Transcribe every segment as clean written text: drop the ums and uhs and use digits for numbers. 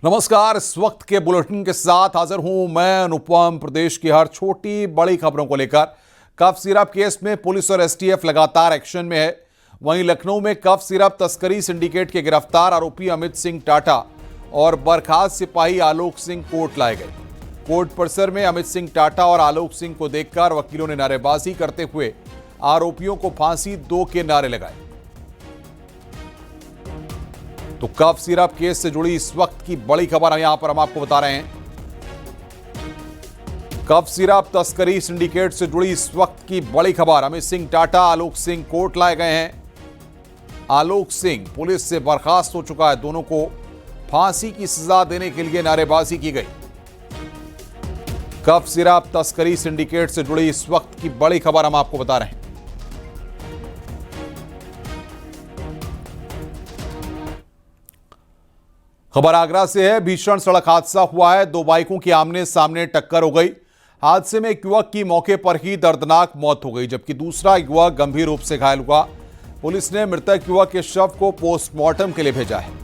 नमस्कार। इस वक्त के बुलेटिन के साथ हाजिर हूं मैं अनुपम। प्रदेश की हर छोटी बड़ी खबरों को लेकर कफ सिरप केस में पुलिस और एसटीएफ लगातार एक्शन में है। वहीं लखनऊ में कफ सिरप तस्करी सिंडिकेट के गिरफ्तार आरोपी अमित सिंह टाटा और बर्खास्त सिपाही आलोक सिंह कोर्ट लाए गए। कोर्ट परिसर में अमित सिंह टाटा और आलोक सिंह को देखकर वकीलों ने नारेबाजी करते हुए आरोपियों को फांसी दो के नारे लगाए। तो कफ सिरप केस से जुड़ी इस वक्त की बड़ी खबर यहां पर हम आपको बता रहे हैं। कफ सिरप तस्करी सिंडिकेट से जुड़ी इस वक्त की बड़ी खबर। अमित सिंह टाटा आलोक सिंह कोर्ट लाए गए हैं। आलोक सिंह पुलिस से बर्खास्त हो चुका है। दोनों को फांसी की सजा देने के लिए नारेबाजी की गई। कफ सिरप तस्करी सिंडिकेट से जुड़ी इस वक्त की बड़ी खबर हम आपको बता रहे हैं। खबर आगरा से है। भीषण सड़क हादसा हुआ है। दो बाइकों की आमने सामने टक्कर हो गई। हादसे में एक युवक की मौके पर ही दर्दनाक मौत हो गई, जबकि दूसरा युवक गंभीर रूप से घायल हुआ। पुलिस ने मृतक युवक के शव को पोस्टमार्टम के लिए भेजा है।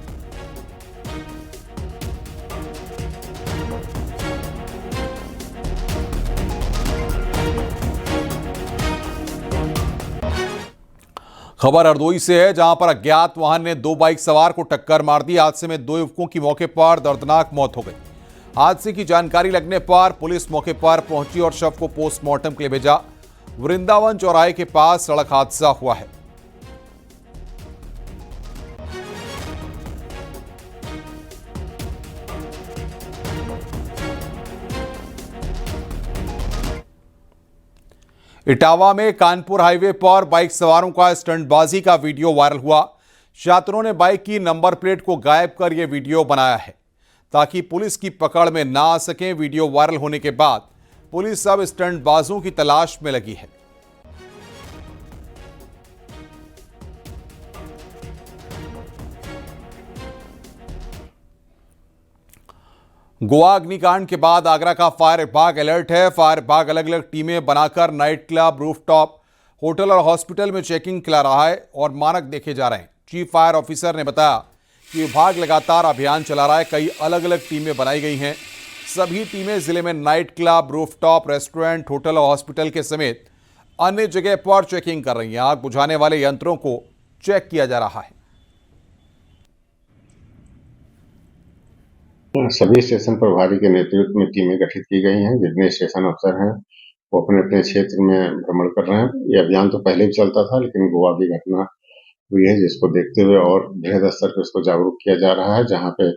खबर हरदोई से है, जहां पर अज्ञात वाहन ने दो बाइक सवार को टक्कर मार दी। हादसे में दो युवकों की मौके पर दर्दनाक मौत हो गई। हादसे की जानकारी लगने पर पुलिस मौके पर पहुंची और शव को पोस्टमार्टम के लिए भेजा। वृंदावन चौराहे के पास सड़क हादसा हुआ है। इटावा में कानपुर हाईवे पर बाइक सवारों का स्टंटबाजी का वीडियो वायरल हुआ। छात्रों ने बाइक की नंबर प्लेट को गायब कर यह वीडियो बनाया है ताकि पुलिस की पकड़ में ना आ सकें। वीडियो वायरल होने के बाद पुलिस अब स्टंटबाजों की तलाश में लगी है। गोवा अग्निकांड के बाद आगरा का फायर विभाग अलर्ट है। फायर विभाग अलग अलग टीमें बनाकर नाइट क्लब, रूफटॉप, होटल और हॉस्पिटल में चेकिंग चला रहा है और मानक देखे जा रहे हैं। चीफ फायर ऑफिसर ने बताया कि विभाग लगातार अभियान चला रहा है। कई अलग अलग टीमें बनाई गई हैं। सभी टीमें जिले में night club, rooftop, restaurant, hotel और हॉस्पिटल के समेत अन्य जगह पर चेकिंग कर रही हैं। आग बुझाने वाले यंत्रों को चेक किया जा रहा है। सभी स्टेशन प्रभारी के नेतृत्व में टीमें गठित की गई हैं। जितने स्टेशन अफसर हैं वो अपने अपने क्षेत्र में भ्रमण कर रहे हैं। ये अभियान तो पहले भी चलता था, लेकिन गोवा की घटना हुई है जिसको देखते हुए और बृहद स्तर पर इसको जागरूक किया जा रहा है। जहाँ पे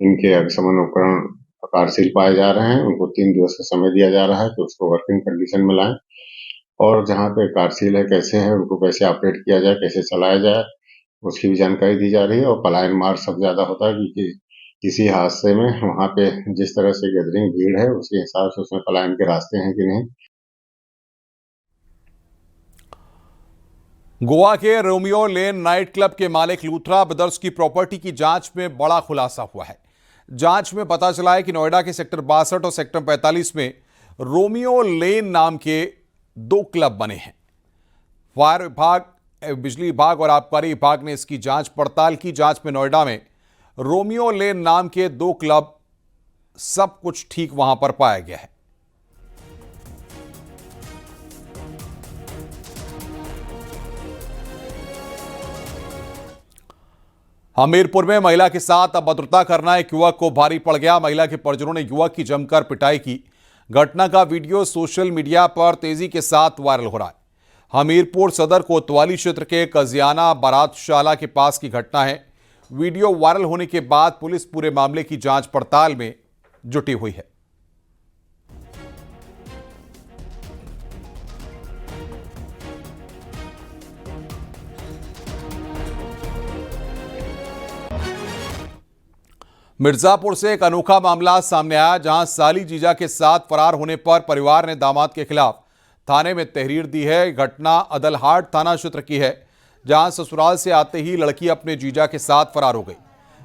इनके अग्निशमन उपकरण प्रकारशील पाए जा रहे हैं, उनको 3 दिवस का समय दिया जा रहा है कि उसको वर्किंग कंडीशन में लाएं। और जहाँ पे कार्यशील है, कैसे है, उनको कैसे ऑपरेट किया जाए, कैसे चलाया जाए, उसकी भी जानकारी दी जा रही है। और पलायन मार्ग सब ज्यादा होता है क्योंकि किसी हादसे में वहां पे जिस तरह से गैदरिंग भीड़ है उसके हिसाब से उसमें पलायन के रास्ते हैं कि नहीं। गोवा के रोमियो लेन नाइट क्लब के मालिक लूथरा ब्रदर्स की प्रॉपर्टी की जांच में बड़ा खुलासा हुआ है। जांच में पता चला है कि नोएडा के सेक्टर 62 और सेक्टर 45 में रोमियो लेन नाम के 2 क्लब बने हैं। फायर विभाग, बिजली विभाग और आबकारी विभाग ने इसकी जांच पड़ताल की। जांच में नोएडा में रोमियो लेन नाम के 2 क्लब, सब कुछ ठीक वहां पर पाया गया है। हमीरपुर में महिला के साथ अभद्रता करना एक युवक को भारी पड़ गया। महिला के परिजनों ने युवक की जमकर पिटाई की। घटना का वीडियो सोशल मीडिया पर तेजी के साथ वायरल हो रहा है। हमीरपुर सदर कोतवाली क्षेत्र के कजियाना बारातशाला के पास की घटना है। वीडियो वायरल होने के बाद पुलिस पूरे मामले की जांच पड़ताल में जुटी हुई है। मिर्जापुर से एक अनोखा मामला सामने आया, जहां साली जीजा के साथ फरार होने पर परिवार ने दामाद के खिलाफ थाने में तहरीर दी है। घटना अदलहाट थाना क्षेत्र की है, जहां ससुराल से आते ही लड़की अपने जीजा के साथ फरार हो गई।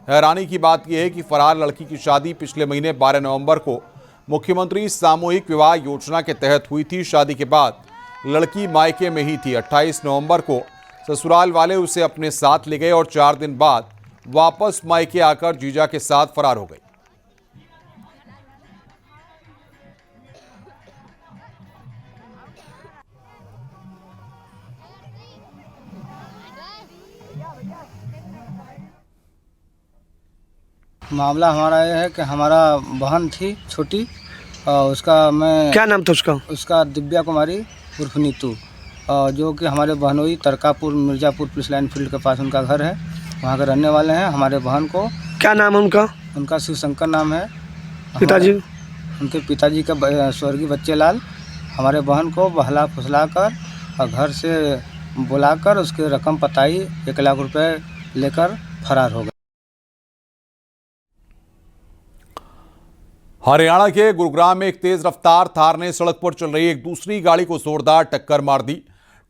हैरानी की बात यह है कि फरार लड़की की शादी पिछले महीने 12 नवंबर को मुख्यमंत्री सामूहिक विवाह योजना के तहत हुई थी। शादी के बाद लड़की मायके में ही थी। 28 नवंबर को ससुराल वाले उसे अपने साथ ले गए और 4 दिन बाद वापस मायके आकर जीजा के साथ फरार हो गई। मामला हमारा यह है कि हमारा बहन थी छोटी और उसका मैं क्या नाम था उसका? उसका दिव्या कुमारी उर्फ नीतू, जो कि हमारे बहनोई तरकापुर मिर्ज़ापुर पुलिस लाइन फील्ड के पास उनका घर है, वहाँ के रहने वाले हैं। हमारे बहन को क्या नाम है उनका? उनका शिवशंकर नाम है। पिताजी? उनके पिताजी का स्वर्गीय बच्चेलाल हमारे बहन को बहला फुसला कर और घर से बुलाकर उसके रकम पताई 1 लाख रुपए लेकर फरार हो गए। हरियाणा के गुरुग्राम में एक तेज रफ्तार थार ने सड़क पर चल रही एक दूसरी गाड़ी को जोरदार टक्कर मार दी।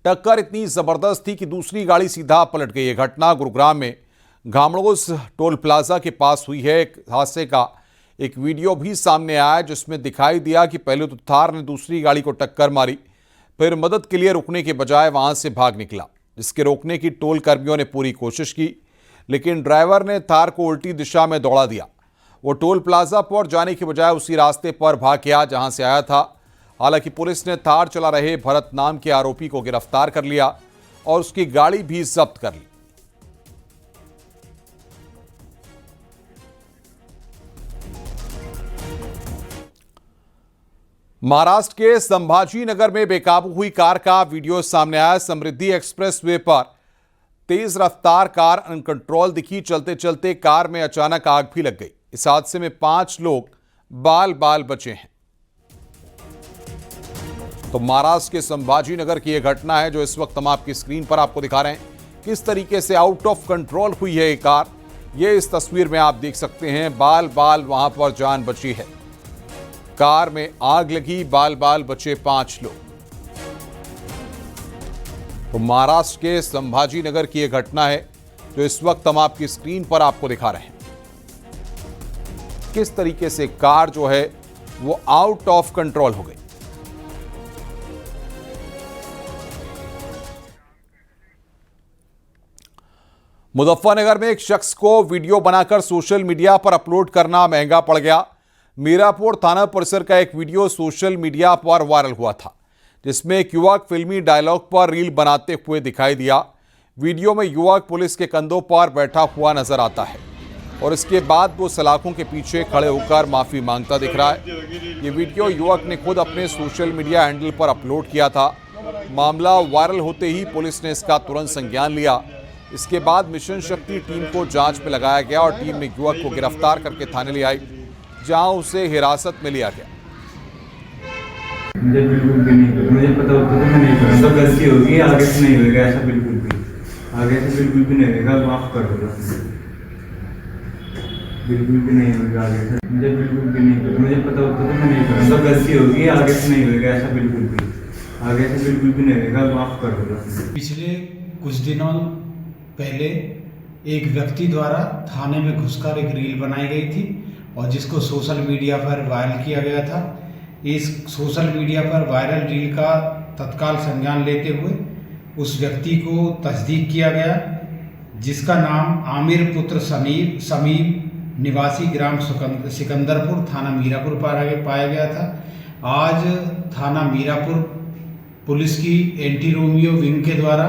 टक्कर इतनी जबरदस्त थी कि दूसरी गाड़ी सीधा पलट गई। यह घटना गुरुग्राम में घामड़ोस टोल प्लाजा के पास हुई है। एक हादसे का एक वीडियो भी सामने आया जिसमें दिखाई दिया कि पहले तो थार ने दूसरी गाड़ी को टक्कर मारी, फिर मदद के लिए रुकने के बजाय वहां से भाग निकला, जिसके रोकने की टोल कर्मियों ने पूरी कोशिश की, लेकिन ड्राइवर ने थार को उल्टी दिशा में दौड़ा दिया। वो टोल प्लाजा पर जाने के बजाय उसी रास्ते पर भाग गया जहां से आया था। हालांकि पुलिस ने थार चला रहे भरत नाम के आरोपी को गिरफ्तार कर लिया और उसकी गाड़ी भी जब्त कर ली। महाराष्ट्र के संभाजी नगर में बेकाबू हुई कार का वीडियो सामने आया। समृद्धि एक्सप्रेस वे पर तेज रफ्तार कार अनकंट्रोल दिखी। चलते चलते कार में अचानक आग भी लग गई। इस हादसे में 5 लोग बाल बाल बचे हैं। तो महाराष्ट्र के संभाजी नगर की यह घटना है जो इस वक्त हम आपकी स्क्रीन पर आपको दिखा रहे हैं। किस तरीके से आउट ऑफ कंट्रोल हुई है ये कार, ये इस तस्वीर में आप देख सकते हैं। बाल बाल वहां पर जान बची है। कार में आग लगी, बाल बाल बचे 5 लोग। तो महाराष्ट्र के संभाजी नगर की यह घटना है जो इस वक्त हम आपकी स्क्रीन पर आपको दिखा रहे हैं। किस तरीके से कार जो है वो आउट ऑफ कंट्रोल हो गई। मुजफ्फरनगर में एक शख्स को वीडियो बनाकर सोशल मीडिया पर अपलोड करना महंगा पड़ गया। मीरापुर थाना परिसर का एक वीडियो सोशल मीडिया पर वायरल हुआ था, जिसमें एक युवक फिल्मी डायलॉग पर रील बनाते हुए दिखाई दिया। वीडियो में युवक पुलिस के कंधों पर बैठा हुआ नजर आता है और इसके बाद वो सलाखों के पीछे खड़े होकर माफी मांगता दिख रहा है। ये वीडियो युवक ने खुद अपने सोशल मीडिया हैंडल पर अपलोड किया था। मामला वायरल होते ही पुलिस ने इसका तुरंत संज्ञान लिया। इसके बाद मिशन शक्ति टीम को जांच में लगाया गया और टीम ने युवक को गिरफ्तार करके थाने ले आई, जहां उसे हिरासत में लिया गया। मुझे बिल्कुल भी नहीं, मुझे पता होता तो मैं नहीं करूँगा। गलती होगी, आगे से नहीं होगा ऐसा, बिल्कुल भी आगे से बिल्कुल भी नहीं होगा। माफ कर दो, बिल्कुल भी नहीं होगा आगे से। मुझे बिल्कुल भी नहीं, मुझे पता होता तो मैं नहीं करूँगा। गलती होगी, आगे से नहीं होगा ऐसा, बिल्कुल भी आगे से बिल्कुल भी नहीं होगा। माफ कर दो। पिछले कुछ दिनों पहले एक व्यक्ति द्वारा थाने में घुसकर एक रील बनाई गई थी और जिसको सोशल मीडिया पर वायरल किया गया था। इस सोशल मीडिया पर वायरल रील का तत्काल संज्ञान लेते हुए उस व्यक्ति को तस्दीक किया गया, जिसका नाम आमिर पुत्र समीम निवासी ग्राम सिकंदरपुर थाना मीरापुर पाया गया था। आज थाना मीरापुर पुलिस की एंटी रोमियो विंग के द्वारा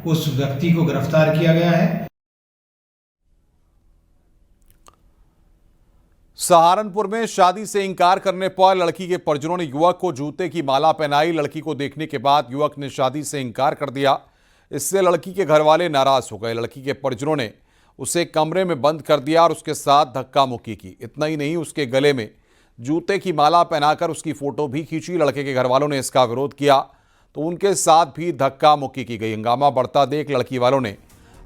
उस व्यक्ति को गिरफ्तार किया गया है। सहारनपुर में शादी से इंकार करने पर लड़की के परिजनों ने युवक को जूते की माला पहनाई। लड़की को देखने के बाद युवक ने शादी से इंकार कर दिया। इससे लड़की के घर वाले नाराज हो गए। लड़की के परिजनों ने उसे कमरे में बंद कर दिया और उसके साथ धक्का मुक्की की। इतना ही नहीं, उसके गले में जूते की माला पहनाकर उसकी फोटो भी खींची। लड़के के घर वालों ने इसका विरोध किया तो उनके साथ भी धक्का मुक्की की गई। हंगामा बढ़ता देख लड़की वालों ने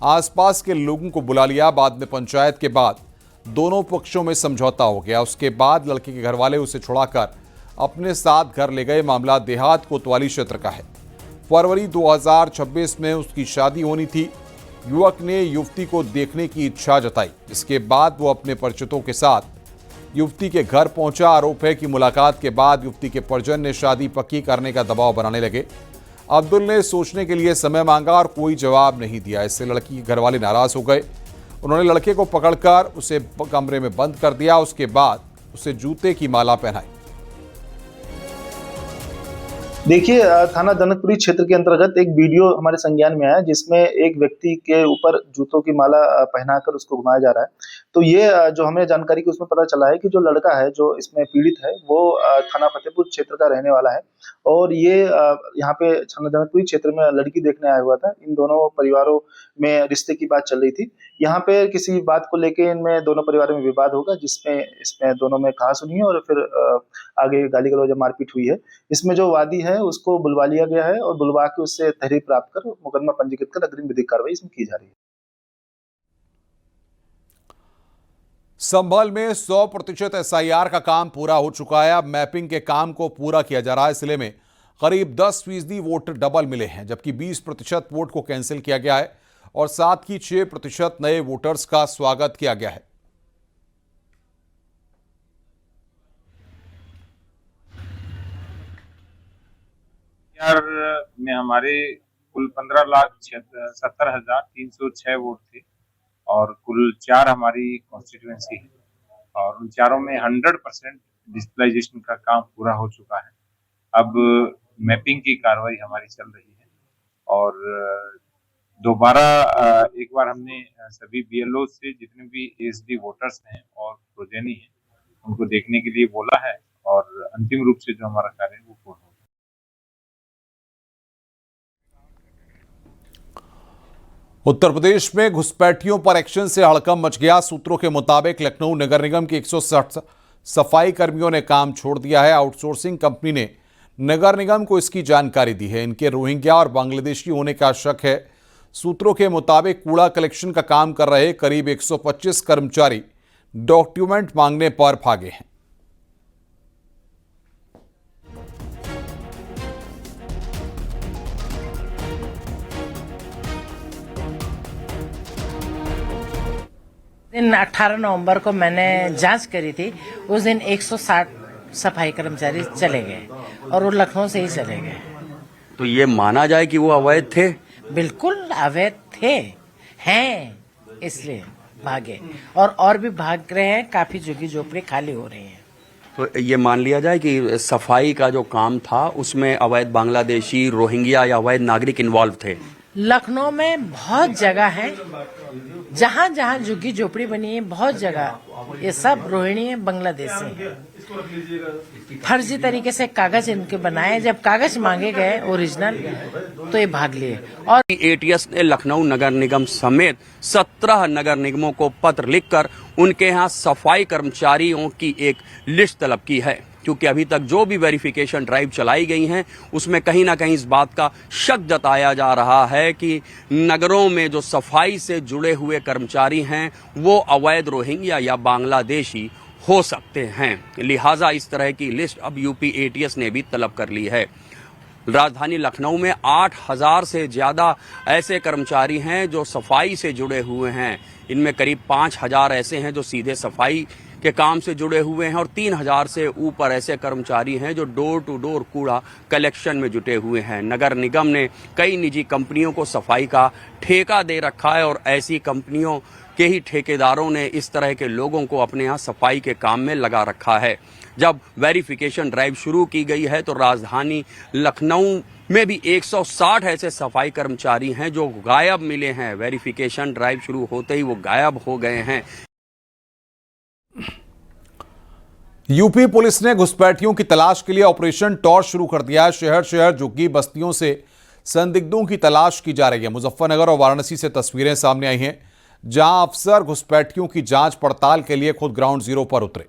आसपास के लोगों को बुला लिया। बाद में पंचायत के बाद दोनों पक्षों में समझौता हो गया। उसके बाद लड़के के घर वाले उसे छुड़ाकर अपने साथ घर ले गए। मामला देहात कोतवाली क्षेत्र का है। फरवरी 2026 में उसकी शादी होनी थी। युवक ने युवती को देखने की इच्छा जताई। इसके बाद वो अपने परिचितों के साथ युवती के घर पहुंचा। आरोप है कि मुलाकात के बाद युवती के परिजन ने शादी पक्की करने का दबाव बनाने लगे। अब्दुल ने सोचने के लिए समय मांगा और कोई जवाब नहीं दिया। इससे लड़की के घर वाले नाराज हो गए। उन्होंने लड़के को पकड़कर उसे कमरे में बंद कर दिया। उसके बाद उसे जूते की माला पहनाई। देखिए, थाना जनकपुरी क्षेत्र के अंतर्गत एक वीडियो हमारे संज्ञान में आया जिसमें एक व्यक्ति के ऊपर जूतों की माला पहनाकर उसको घुमाया जा रहा है। तो ये जो हमें जानकारी की उसमें पता चला है कि जो लड़का है जो इसमें पीड़ित है वो थाना फतेहपुर क्षेत्र का रहने वाला है और ये यहाँ पे थाना जनकपुरी क्षेत्र में लड़की देखने आया हुआ था। इन दोनों परिवारों में रिश्ते की बात चल रही थी। यहाँ पे किसी बात को लेके इनमें दोनों परिवारों में विवाद होगा जिसमें इसमें दोनों में कहासुनी है और फिर आगे गाली गलौज मारपीट हुई है। इसमें जो वादी है उसको बुलवा लिया गया है और बुलवा के उससे तहरीर प्राप्त कर मुकदमा पंजीकृत कर अग्रिम विधिक कार्रवाई इसमें की जा रही है। संभल में 100% SIR का काम पूरा हो चुका है। अब मैपिंग के काम को पूरा किया जा रहा है। जिले में करीब 10% वोट डबल मिले हैं, जबकि 20% वोट को कैंसिल किया गया है और साथ ही 6% नए वोटर्स का स्वागत किया गया है। में हमारे कुल 15,70,306 वोट थे और कुल 4 हमारी कॉन्स्टिट्यूएंसी है और उन चारों में 100% डिजिटलाइजेशन का काम पूरा हो चुका है। अब मैपिंग की कार्रवाई हमारी चल रही है और दोबारा एक बार हमने सभी BLO से जितने भी ASD वोटर्स हैं और प्रोजेनी हैं उनको देखने के लिए बोला है और अंतिम रूप से जो हमारा कार्य है वो पूर्ण हो। उत्तर प्रदेश में घुसपैठियों पर एक्शन से हड़कंप मच गया। सूत्रों के मुताबिक लखनऊ नगर निगम के 160 सफाई कर्मियों ने काम छोड़ दिया है। आउटसोर्सिंग कंपनी ने नगर निगम को इसकी जानकारी दी है। इनके रोहिंग्या और बांग्लादेशी होने का शक है। सूत्रों के मुताबिक कूड़ा कलेक्शन का काम कर रहे करीब 125 कर्मचारी डॉक्यूमेंट मांगने पर भागे हैं। दिन 18 नवंबर को मैंने जांच करी थी। उस दिन 160 सफाई कर्मचारी चले गए और वो लखनऊ से ही चले गए। तो ये माना जाए कि वो अवैध थे? बिल्कुल अवैध थे, हैं, इसलिए भागे और भी भाग रहे हैं। काफी झुग्गी झोपड़ी खाली हो रही हैं। तो ये मान लिया जाए कि सफाई का जो काम था उसमें अवैध बांग्लादेशी, रोहिंग्या या अवैध नागरिक इन्वॉल्व थे। लखनऊ में बहुत जगह है जहाँ जहाँ झुग्गी झोपड़ी बनी है, बहुत जगह ये सब रोहिणी है, बांग्लादेशी है। फर्जी तरीके से कागज इनके बनाए। जब कागज मांगे गए ओरिजिनल तो ये भाग लिए। और ATS ने लखनऊ नगर निगम समेत 17 नगर निगमों को पत्र लिखकर उनके यहाँ सफाई कर्मचारियों की एक लिस्ट तलब की है, क्योंकि अभी तक जो भी वेरिफिकेशन ड्राइव चलाई गई हैं उसमें कहीं ना कहीं इस बात का शक जताया जा रहा है कि नगरों में जो सफाई से जुड़े हुए कर्मचारी हैं वो अवैध रोहिंग्या या बांग्लादेशी हो सकते हैं। लिहाजा इस तरह की लिस्ट अब UP ATS ने भी तलब कर ली है। राजधानी लखनऊ में 8,000 से ज्यादा ऐसे कर्मचारी हैं जो सफाई से जुड़े हुए हैं। इनमें करीब 5,000 ऐसे हैं जो सीधे सफाई के काम से जुड़े हुए हैं और 3,000 से ऊपर ऐसे कर्मचारी हैं जो डोर टू डोर कूड़ा कलेक्शन में जुटे हुए हैं। नगर निगम ने कई निजी कंपनियों को सफाई का ठेका दे रखा है और ऐसी कंपनियों के ही ठेकेदारों ने इस तरह के लोगों को अपने यहाँ सफाई के काम में लगा रखा है। जब वेरिफिकेशन ड्राइव शुरू की गई है तो राजधानी लखनऊ में भी 160 ऐसे सफाई कर्मचारी हैं जो गायब मिले हैं। वेरिफिकेशन ड्राइव शुरू होते ही वो गायब हो गए हैं। यूपी पुलिस ने घुसपैठियों की तलाश के लिए ऑपरेशन टॉर्च शुरू कर दिया है। शहर शहर झुग्गी बस्तियों से संदिग्धों की तलाश की जा रही है। मुजफ्फरनगर और वाराणसी से तस्वीरें सामने आई हैं, जहां अफसर घुसपैठियों की जांच पड़ताल के लिए खुद ग्राउंड जीरो पर उतरे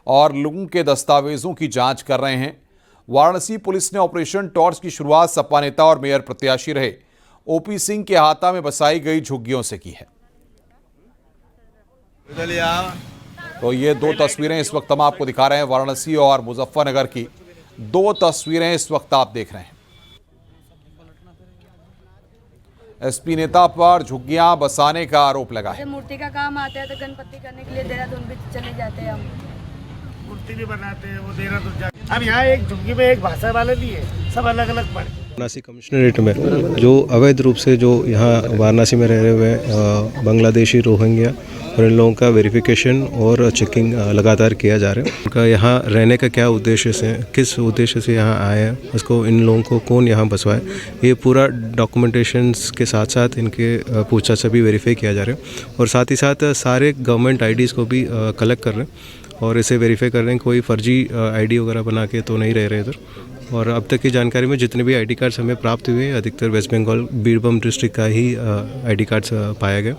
और लोगों के दस्तावेजों की जांच कर रहे हैं। वाराणसी पुलिस ने ऑपरेशन टॉर्च की शुरुआत सपा नेता और मेयर प्रत्याशी रहे OP सिंह के हाथा में बसाई गई झुग्गियों से की है। तो ये दो तस्वीरें इस वक्त हम आपको दिखा रहे हैं, वाराणसी और मुजफ्फरनगर की दो तस्वीरें इस वक्त आप देख रहे हैं। SP नेता पर झुग्गियां बसाने का आरोप लगा है। मूर्ति का काम आता है तो गणपति करने के लिए देहरादून भी चले जाते हैं। हम मूर्ति भी बनाते हैं, वो देहरादून जाते हैं। अब यहाँ एक झुग्गी में एक भाषा वाले नहीं है, सब अलग अलग पढ़े। वाराणसी कमिश्नरेट में जो अवैध रूप से जो यहाँ वाराणसी में रह रहे हुए बांग्लादेशी रोहिंग्या और इन लोगों का वेरिफिकेशन और चेकिंग लगातार किया जा रहा है। उनका यहाँ रहने का क्या उद्देश्य से, किस उद्देश्य से यहाँ आए हैं, उसको इन लोगों को कौन यहाँ बसवाए, ये पूरा डॉक्यूमेंटेशंस के साथ साथ इनके पूछताछ से भी वेरीफाई किया जा रहा है। और साथ ही साथ सारे गवर्नमेंट आईडीज़ को भी कलेक्ट कर रहे हैं और इसे वेरीफाई कर रहे हैं कोई फर्जी आईडी वगैरह बना के तो नहीं रह रहे इधर। और अब तक की जानकारी में जितने भी आईडी कार्ड्स हमें प्राप्त हुए अधिकतर वेस्ट बंगाल बीरभूम डिस्ट्रिक्ट का ही आईडी कार्ड्स पाया गया।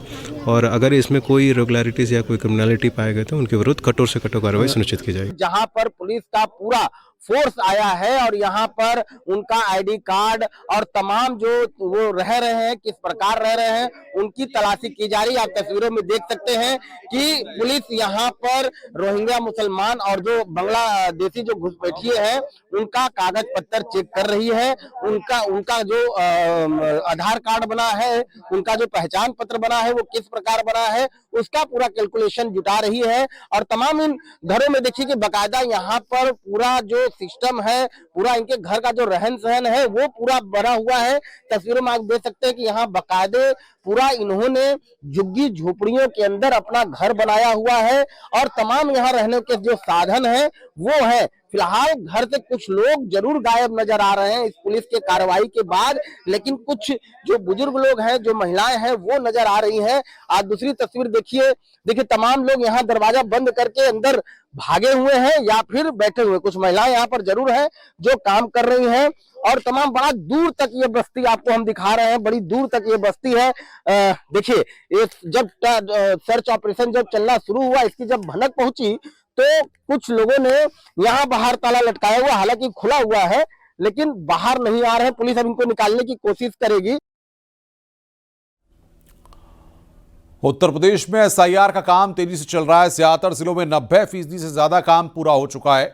और अगर इसमें कोई इरेगुलरिटीज़ या कोई क्रिमिनलिटी पाए गए तो उनके विरुद्ध कठोर से कठोर कार्रवाई सुनिश्चित की जाएगी। जहां पर पुलिस का पूरा फोर्स आया है और यहाँ पर उनका आईडी कार्ड और तमाम जो वो रह रहे हैं, किस प्रकार रह रहे हैं, उनकी तलाशी की जा रही है। आप तस्वीरों में देख सकते हैं कि पुलिस यहाँ पर रोहिंग्या मुसलमान और जो बांग्लादेशी जो घुसपैठिए हैं उनका कागज पत्तर चेक कर रही है। उनका जो आधार कार्ड बना है, उनका जो पहचान पत्र बना है वो किस प्रकार बना है, उसका पूरा कैलकुलेशन जुटा रही है। और तमाम इन घरों में देखिए कि बाकायदा यहाँ पर पूरा जो सिस्टम है, पूरा इनके घर का जो रहन सहन है वो पूरा बना हुआ है। तस्वीरों में आप देख सकते हैं कि यहाँ बाकायदे पूरा इन्होंने झुग्गी झोपड़ियों के अंदर अपना घर बनाया हुआ है और तमाम यहाँ रहने के जो साधन है वो है। फिलहाल घर से कुछ लोग जरूर गायब नजर आ रहे हैं इस पुलिस के कार्रवाई के बाद, लेकिन कुछ जो बुजुर्ग लोग हैं, जो महिलाएं हैं वो नजर आ रही हैं। आज दूसरी तस्वीर देखिए तमाम लोग यहाँ दरवाजा बंद करके अंदर भागे हुए हैं या फिर बैठे हुए। कुछ महिलाएं यहाँ पर जरूर हैं जो काम कर रही हैं और तमाम बड़ा दूर तक ये बस्ती आपको हम दिखा रहे हैं, बड़ी दूर तक ये बस्ती है। देखिए जब सर्च ऑपरेशन जब चलना शुरू हुआ, इसकी जब भनक पहुंची तो कुछ लोगों ने यहाँ बाहर ताला लटकाया हुआ, हालांकि खुला हुआ है लेकिन बाहर नहीं आ रहे। पुलिस अब इनको निकालने की कोशिश करेगी। उत्तर प्रदेश में एसआईआर का काम तेजी से चल रहा है। ज्यादातर जिलों में 90% से ज्यादा काम पूरा हो चुका है।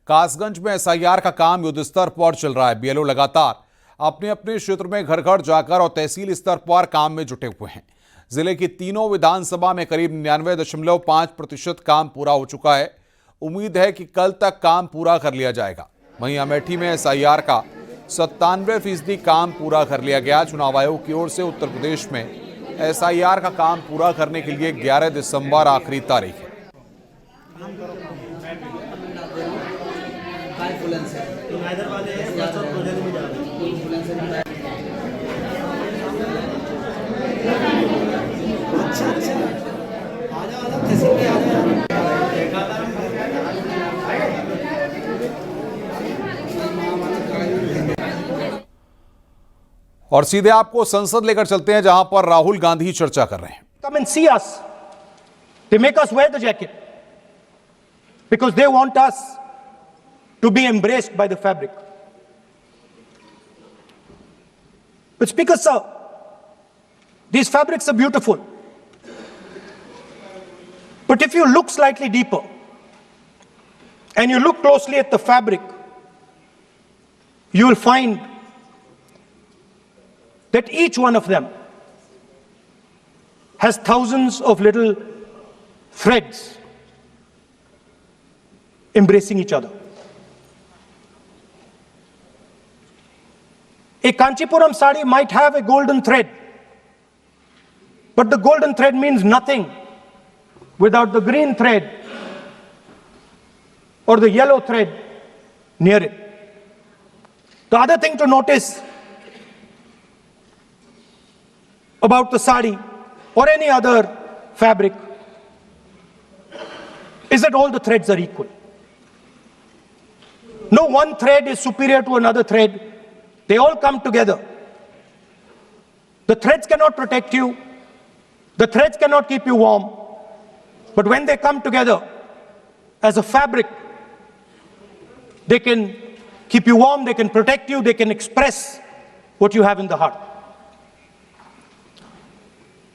कासगंज में एसआईआर का काम युद्ध स्तर पर चल रहा है। बीएलओ लगातार अपने अपने क्षेत्र में घर घर जाकर और तहसील स्तर पर काम में जुटे हुए हैं। जिले की तीनों विधानसभा में करीब 99.5% काम पूरा हो चुका है। उम्मीद है कि कल तक काम पूरा कर लिया जाएगा। वहीं अमेठी में एसआईआर का 97% काम पूरा कर लिया गया। चुनाव आयोग की ओर से उत्तर प्रदेश में एसआईआर का काम पूरा करने के लिए 11 दिसंबर आखिरी तारीख है। और सीधे आपको संसद लेकर चलते हैं जहां पर राहुल गांधी चर्चा कर रहे हैं। Come and see us. They make us wear the jacket because they want us to be embraced by the fabric. But Speaker Sir, these fabrics are beautiful. But if you look slightly deeper and you look closely at the fabric, you will find that each one of them has thousands of little threads embracing each other. A Kanchipuram sari might have a golden thread, but the golden thread means nothing without the green thread or the yellow thread near it. The other thing to notice about the sari or any other fabric is that all the threads are equal. No one thread is superior to another thread. They all come together. The threads cannot protect you. The threads cannot keep you warm. But when they come together as a fabric, they can keep you warm, they can protect you, they can express what you have in the heart.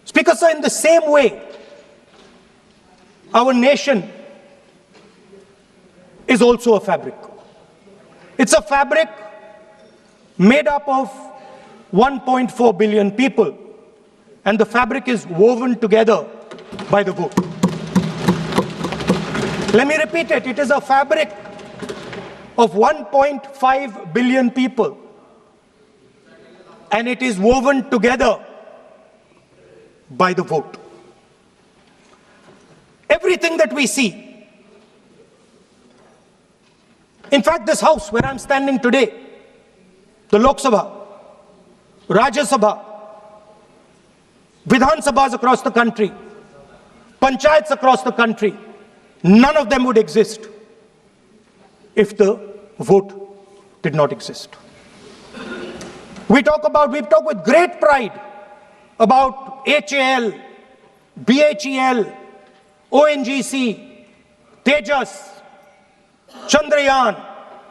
Speaker Sir, in the same way, our nation is also a fabric. It's a fabric made up of 1.4 billion people, and the fabric is woven together by the vote. Let me repeat it. It is a fabric of 1.5 billion people, and it is woven together by the vote. Everything that we see, in fact, this house where I'm standing today, the Lok Sabha, Rajya Sabha, Vidhan Sabhas across the country, Panchayats across the country, none of them would exist if the vote did not exist. We talk with great pride about HAL, BHEL, ONGC, Tejas, Chandrayaan.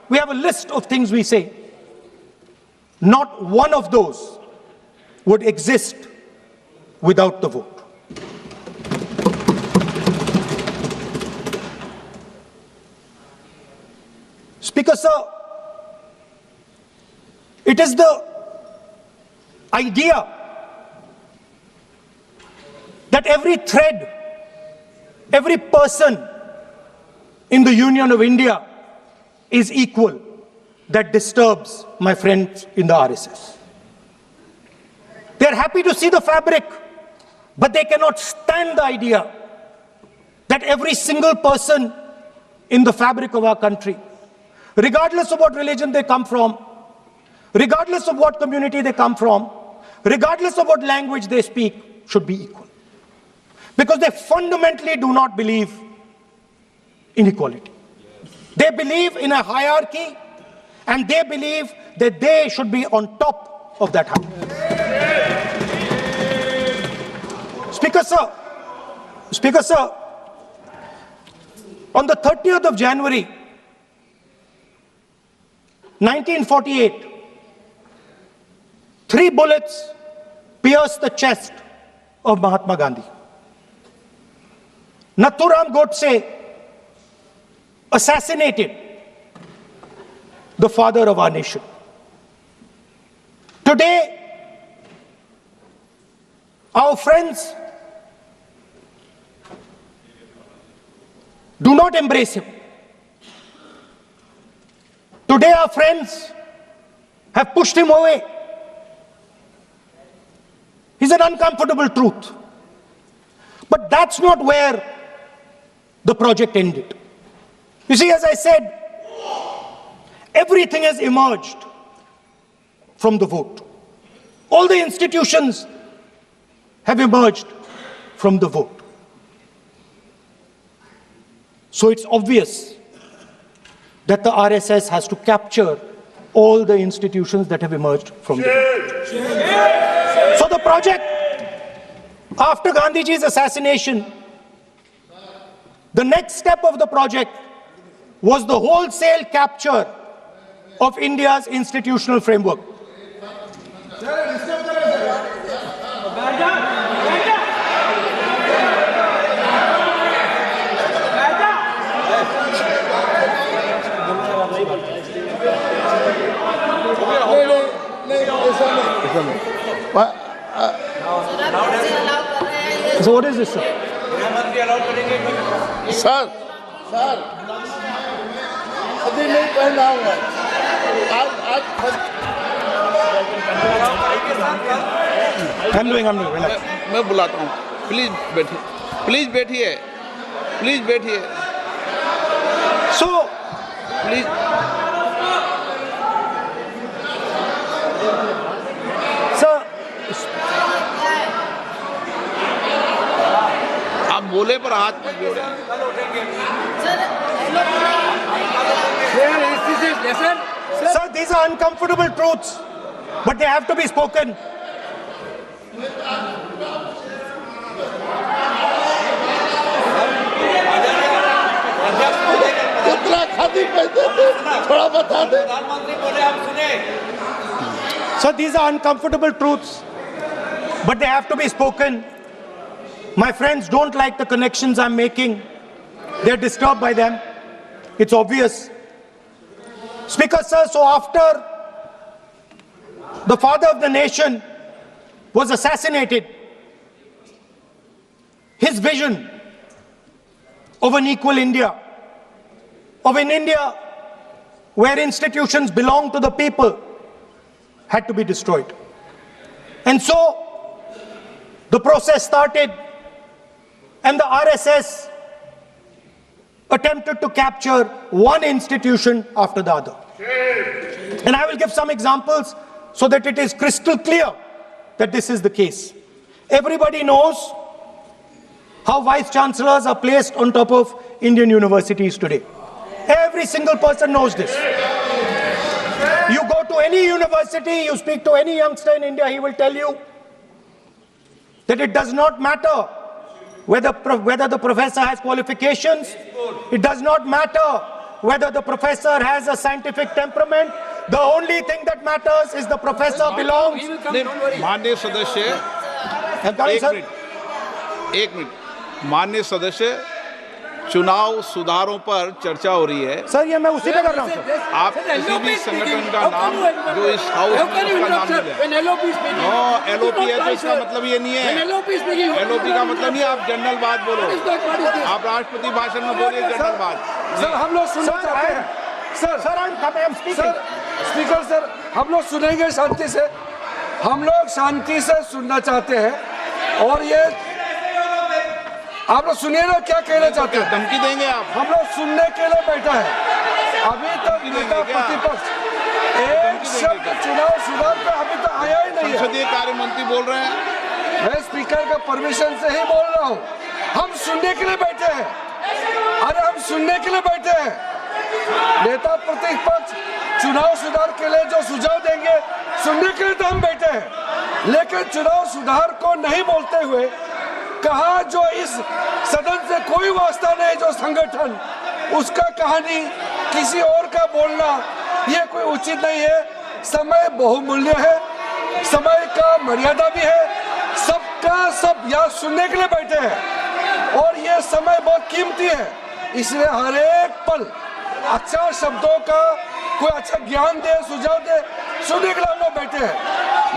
We have a list of things we say. Not one of those would exist without the vote. Speaker, sir, it is the idea that every thread, every person in the Union of India is equal that disturbs my friends in the RSS. They are happy to see the fabric, but they cannot stand the idea that every single person in the fabric of our country, regardless of what religion they come from, regardless of what community they come from, regardless of what language they speak, should be equal. Because they fundamentally do not believe in equality. They believe in a hierarchy, and they believe that they should be on top of that hierarchy. Speaker, sir, on the 30th of January, 1948, 3 bullets pierced the chest of Mahatma Gandhi. Nathuram Godse assassinated the father of our nation. Today, our friends do not embrace him. Today, our friends have pushed him away. He's an uncomfortable truth. But that's not where the project ended. You see, as I said, everything has emerged from the vote. All the institutions have emerged from the vote. So it's obvious that the RSS has to capture all the institutions that have emerged from the vote. So the project, after Gandhiji's assassination, the next step of the project was the wholesale capture of India's institutional framework. So what is this, sir? Sir अभी नहीं पहना हुआ I'm doing, relax. मैं बुलाता हूँ please बैठिए So please sir, आप बोले पर हाथ मत जोड़े Sir, these are uncomfortable truths, but they have to be spoken. थोड़ा बता दे So these are uncomfortable truths, but they have to be spoken. My friends don't like the connections I'm making. They're disturbed by them. It's obvious. Speaker, sir, so after the father of the nation was assassinated, his vision of an equal India, of an India where institutions belong to the people, had to be destroyed. And so the process started, and the RSS attempted to capture one institution after the other. And I will give some examples so that it is crystal clear that this is the case. Everybody knows how vice chancellors are placed on top of Indian universities today. Every single person knows this. You go to any university, you speak to any youngster in India, he will tell you that it does not matter whether the professor has qualifications, it does not matter whether the professor has a scientific temperament. The only thing that matters is the professor belongs. माननीय सदस्य, एक minute, माननीय सदस्य, चुनाव सुधारों पर चर्चा हो रही है। सर ये मैं उसी पे कर रहा हूँ। आप किसी भी संगठन का नाम जो इस हाउस में उसका नाम ले। नो एलओपी है तो इसका मतलब ये नहीं है। एलओपी का मतलब नहीं, आप जनरल बात बोलो। आप राष्ट्रपति भाषण में बोलिए जनरल बात। सर हम लोग सुनना चाहते हैं। सर स्पीकर सर हम लोग सुनेंगे शांति से। हम लोग शांति से सुनना चाहते हैं और ये आप लोग सुनिए ना क्या कहना चाहते हैं। धमकी देंगे आप? हम लोग सुनने के लिए बैठा है। अभी तक नेता प्रतिपक्ष एक शब्द चुनाव सुधार पे अभी तक आया ही नहीं है। संसदीय कार्य मंत्री बोल रहे हैं। मैं स्पीकर का परमिशन से ही बोल रहा हूँ। हम सुनने के लिए बैठे हैं। अरे हम सुनने के लिए बैठे हैं। नेता प्रतिपक्ष चुनाव सुधार के लिए जो सुझाव देंगे सुनने के लिए तो हम बैठे हैं, लेकिन चुनाव सुधार को नहीं बोलते हुए कहा जो इस सदन से कोई वास्ता नहीं, जो संगठन उसका कहानी किसी और का बोलना ये कोई उचित नहीं है। समय बहुमूल्य है, समय का मर्यादा भी है। सबका सब यहाँ सुनने के लिए बैठे हैं और ये समय बहुत कीमती है, इसलिए हर एक पल अच्छा शब्दों का कोई अच्छा ज्ञान दे, सुझाव दे, सुनने के लिए हम लोग बैठे हैं।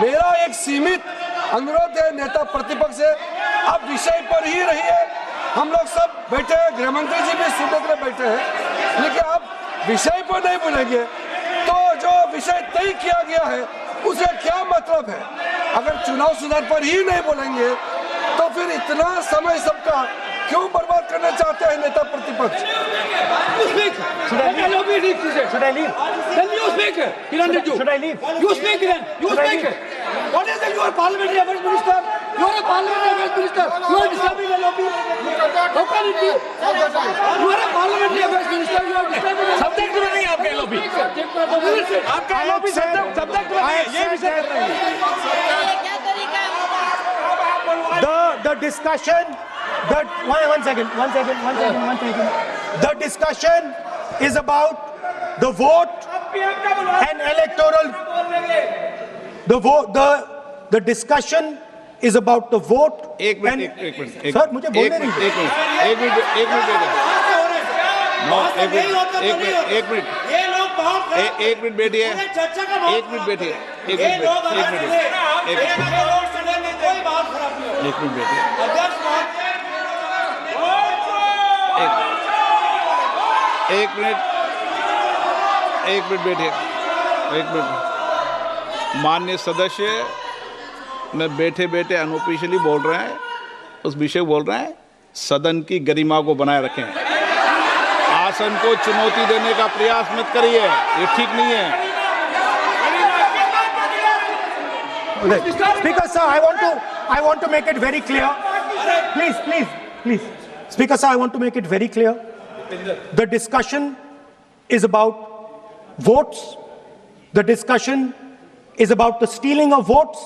मेरा एक सीमित अनुरोध है नेता प्रतिपक्ष से, आप विषय पर ही रहिए। हम लोग सब बैठे हैं, गृह मंत्री जी भी सुनने के लिए बैठे हैं, लेकिन आप विषय पर नहीं बोलेंगे तो जो विषय तय किया गया है उसे क्या मतलब है। अगर चुनाव सुधार पर ही नहीं बोलेंगे तो फिर इतना समय सबका क्यों बर्बाद करना चाहते हैं नेता प्रतिपक्ष। What is that? You are parliamentary affairs minister. You are a parliamentary affairs minister. You are disturbing the lobby. How can it be? You are a parliamentary affairs minister. You are disturbing the subject में नहीं आपका lobby. आपका lobby subject में नहीं. ये विषय कर रहे हैं. The discussion. One second. The discussion is about the vote and electoral. The discussion is about the vote. एक मिनट सर मुझे बोलने दीजिए। एक मिनट एक मिनट बैठिए। माननीय सदस्य में बैठे बैठे अनऑफिशियली बोल रहे हैं, उस विषय बोल रहे हैं। सदन की गरिमा को बनाए रखें, आसन को चुनौती देने का प्रयास मत करिए, ये ठीक नहीं है। Speaker sir, I want to make it very clear. Please. Speaker sir, I want to make it very clear. The discussion is about votes. The discussion is about the stealing of votes.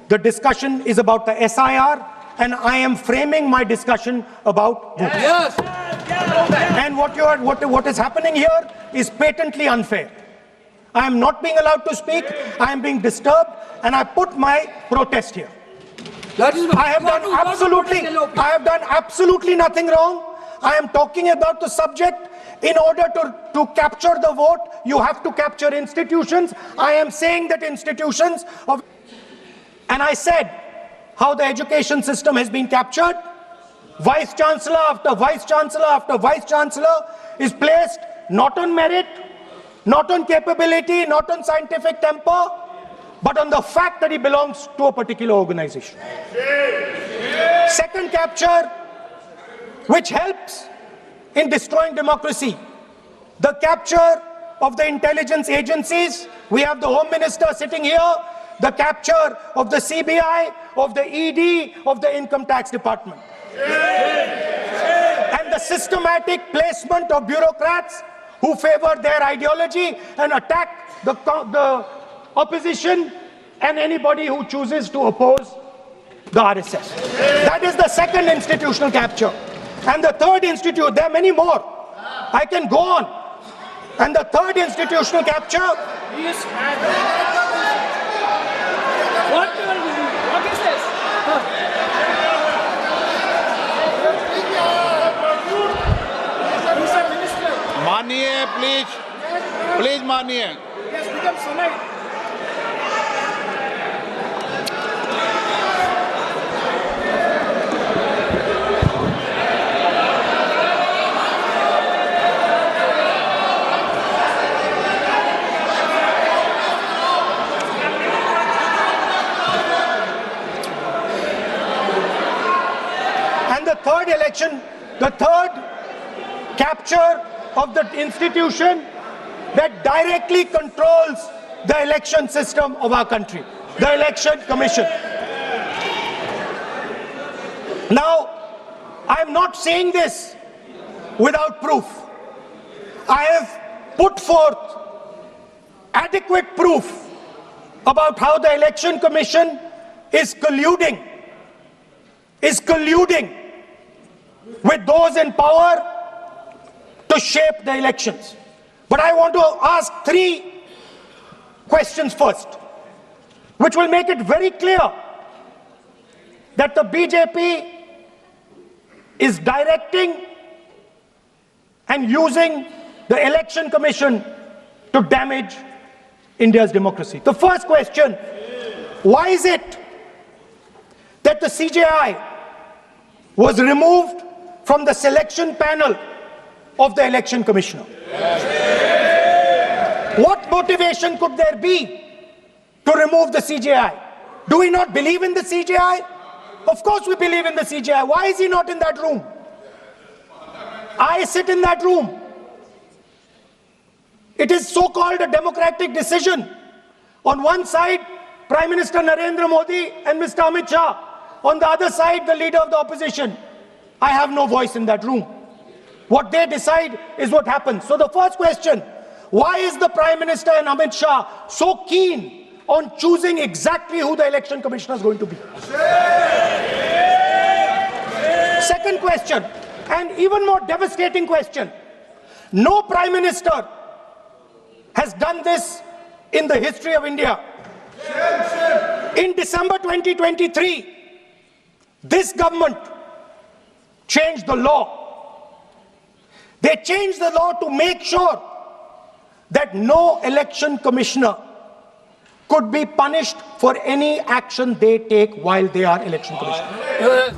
The discussion is about the SIR, and I am framing my discussion about votes. Yes. And what is happening here is patently unfair. I am not being allowed to speak. I am being disturbed, and I put my protest here. I have done absolutely nothing wrong. I am talking about the subject. In order to capture the vote, you have to capture institutions. I am saying that institutions of, and I said how the education system has been captured. Vice Chancellor after Vice Chancellor after Vice Chancellor is placed not on merit, not on capability, not on scientific temper, but on the fact that he belongs to a particular organization. Second capture, which helps in destroying democracy, the capture of the intelligence agencies. We have the Home Minister sitting here, the capture of the CBI, of the ED, of the Income Tax Department. And the systematic placement of bureaucrats who favor their ideology and attack the opposition and anybody who chooses to oppose the RSS. That is the second institutional capture. And the third there are many more. I can go on. And the third institutional capture. What is this? मानिए please मानिए. And the third capture of the institution that directly controls the election system of our country, the Election Commission. Now, I'm not saying this without proof. I have put forth adequate proof about how the Election Commission is colluding with those in power to shape the elections. But I want to ask 3 questions first, which will make it very clear that the BJP is directing and using the Election Commission to damage India's democracy. The first question, why is it that the CJI was removed from the selection panel of the Election Commissioner? What motivation could there be to remove the CJI? Do we not believe in the CJI? Of course we believe in the CJI. Why is he not in that room? I sit in that room. It is so-called a democratic decision. On one side, Prime Minister Narendra Modi and Mr. Amit Shah. On the other side, the leader of the opposition. I have no voice in that room. What they decide is what happens. So the first question, why is the Prime Minister and Amit Shah so keen on choosing exactly who the Election Commissioner is going to be? Second question, and even more devastating question. No Prime Minister has done this in the history of India. In December 2023, this government changed the law. They changed the law to make sure that no election commissioner could be punished for any action they take while they are election commissioner.